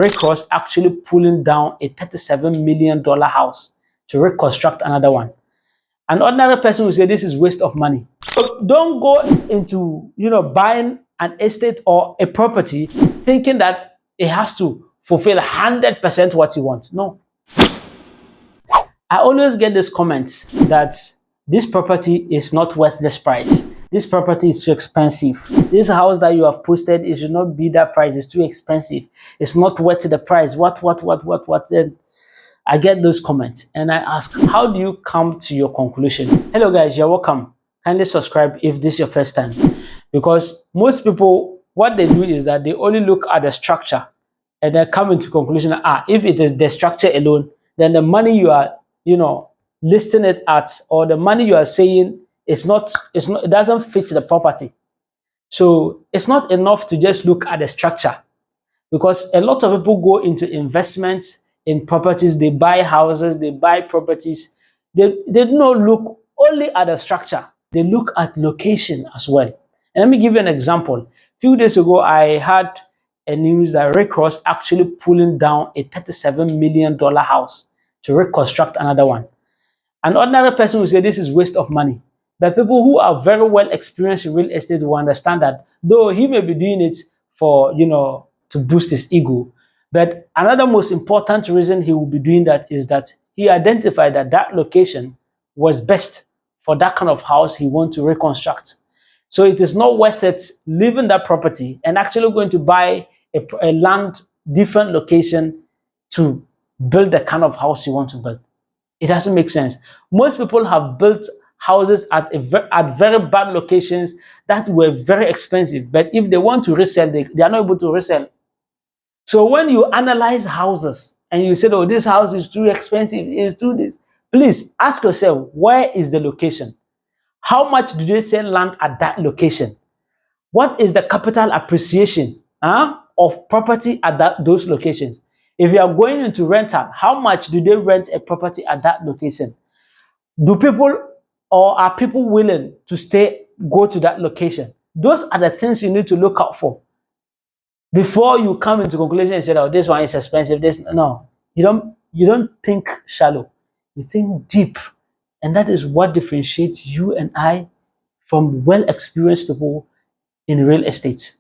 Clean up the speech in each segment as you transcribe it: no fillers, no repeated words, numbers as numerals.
Rick Ross actually pulling down a $37 million house to reconstruct another one. An ordinary person will say this is waste of money. So don't go into buying an estate or a property thinking that it has to fulfill 100% what you want. No. I always get this comment that this property is not worth this price. This property is too expensive. This house that you have posted, it should not be that price. It's too expensive. It's not worth the price. What? Then I get those comments and I ask, how do you come to your conclusion? Hello guys, you're welcome. Kindly subscribe if this is your first time. Because most people, what they do is that they only look at the structure and then come into conclusion, if it is the structure alone, then the money you are, listing it at, or the money you are saying it doesn't fit the property. So it's not enough to just look at the structure, because a lot of people go into investments in properties. They buy houses, they buy properties. They do not look only at the structure. They look at location as well. And let me give you an example. A few days ago, I had a news that Rick Ross actually pulling down a $37 million house to reconstruct another one. An ordinary person will say this is waste of money. But people who are very well experienced in real estate will understand that though he may be doing it for, to boost his ego, but another most important reason he will be doing that is that he identified that that location was best for that kind of house he wants to reconstruct. So it is not worth it leaving that property and actually going to buy a land different location to build the kind of house you want to build. It doesn't make sense. Most people have built houses at very bad locations that were very expensive, but if they want to resell, they are not able to resell. So when you analyze houses and you say, oh, this house is too expensive, it's too this, please ask yourself, where is the location? How much do they sell land at that location? What is the capital appreciation of property at those locations? If you are going into rental, how much do they rent a property at that location? Are people willing to go to that location? Those are the things you need to look out for before you come into conclusion and say, oh, this one is expensive. No, you don't think shallow. You think deep. And that is what differentiates you and I from well-experienced people in real estate.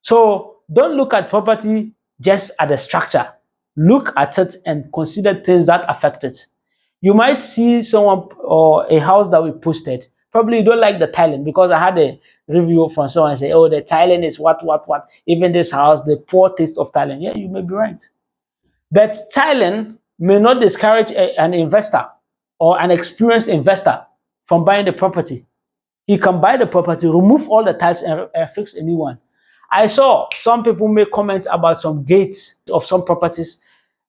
So don't look at property just at the structure. Look at it and consider things that affect it. You might see someone or a house that we posted. Probably you don't like the tiling, because I had a review from someone say, oh, the tiling is what. Even this house, the poor taste of tiling. Yeah, you may be right. But tiling may not discourage an investor or an experienced investor from buying the property. He can buy the property, remove all the tiles and fix a new one. I saw some people make comments about some gates of some properties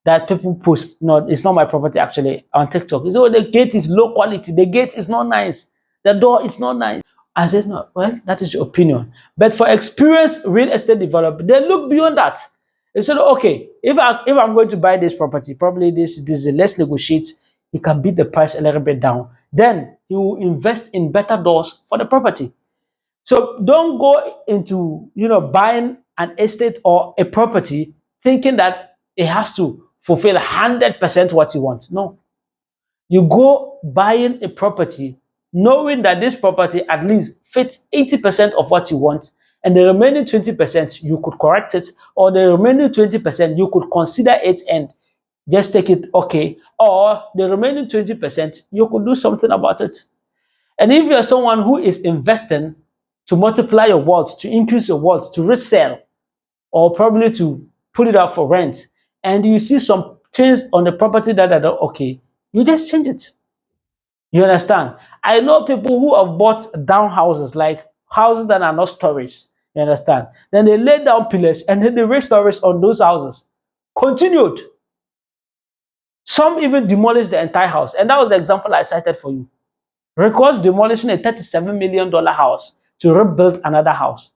that people post. No, it's not my property actually, on TikTok. So the gate is low quality. The gate is not nice. The door is not nice. I said, no, well, that is your opinion. But for experienced real estate developers, they look beyond that. They said, okay, if I'm going to buy this property, probably this let's negotiate. He can beat the price a little bit down. Then he will invest in better doors for the property. So don't go into buying an estate or a property thinking that it has to fulfill 100% what you want. No. You go buying a property knowing that this property at least fits 80% of what you want, and the remaining 20% you could correct it, or the remaining 20% you could consider it and just take it okay, or the remaining 20% you could do something about it. And if you're someone who is investing to multiply your wealth, to increase your wealth, to resell, or probably to put it out for rent, and you see some things on the property that are not okay, you just change it. You understand? I know people who have bought down houses, like houses that are not stories. You understand? Then they lay down pillars and then they raise stories on those houses. Continued. Some even demolished the entire house. And that was the example I cited for you. Rick Ross demolishing a $37 million house to rebuild another house.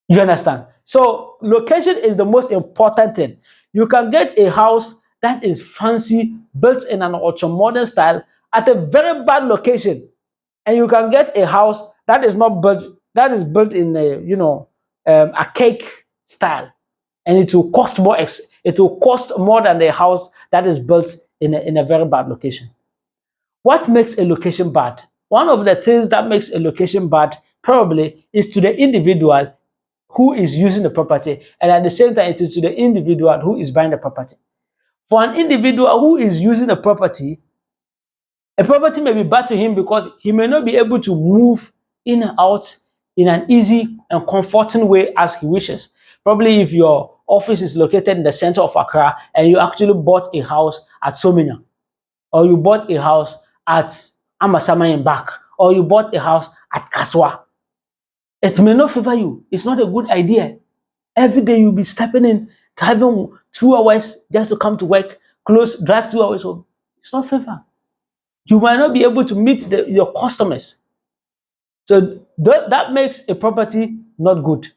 You understand? So location is the most important thing. You can get a house that is fancy, built in an ultra-modern style at a very bad location. And you can get a house that is not built, that is built in a, archaic style. and it will cost more. It will cost more than the house that is built in a very bad location. What makes a location bad? One of the things that makes a location bad probably is to the individual who is using the property, and at the same time, it is to the individual who is buying the property. For an individual who is using a property may be bad to him because he may not be able to move in and out in an easy and comforting way as he wishes. Probably if your office is located in the center of Accra and you actually bought a house at Somina, or you bought a house at Amasama in Back, or you bought a house at Kaswa, it may not favor you. It's not a good idea. Every day you'll be stepping in, driving 2 hours just to come to work, drive 2 hours home. It's not favor. You might not be able to meet your customers. So that makes a property not good.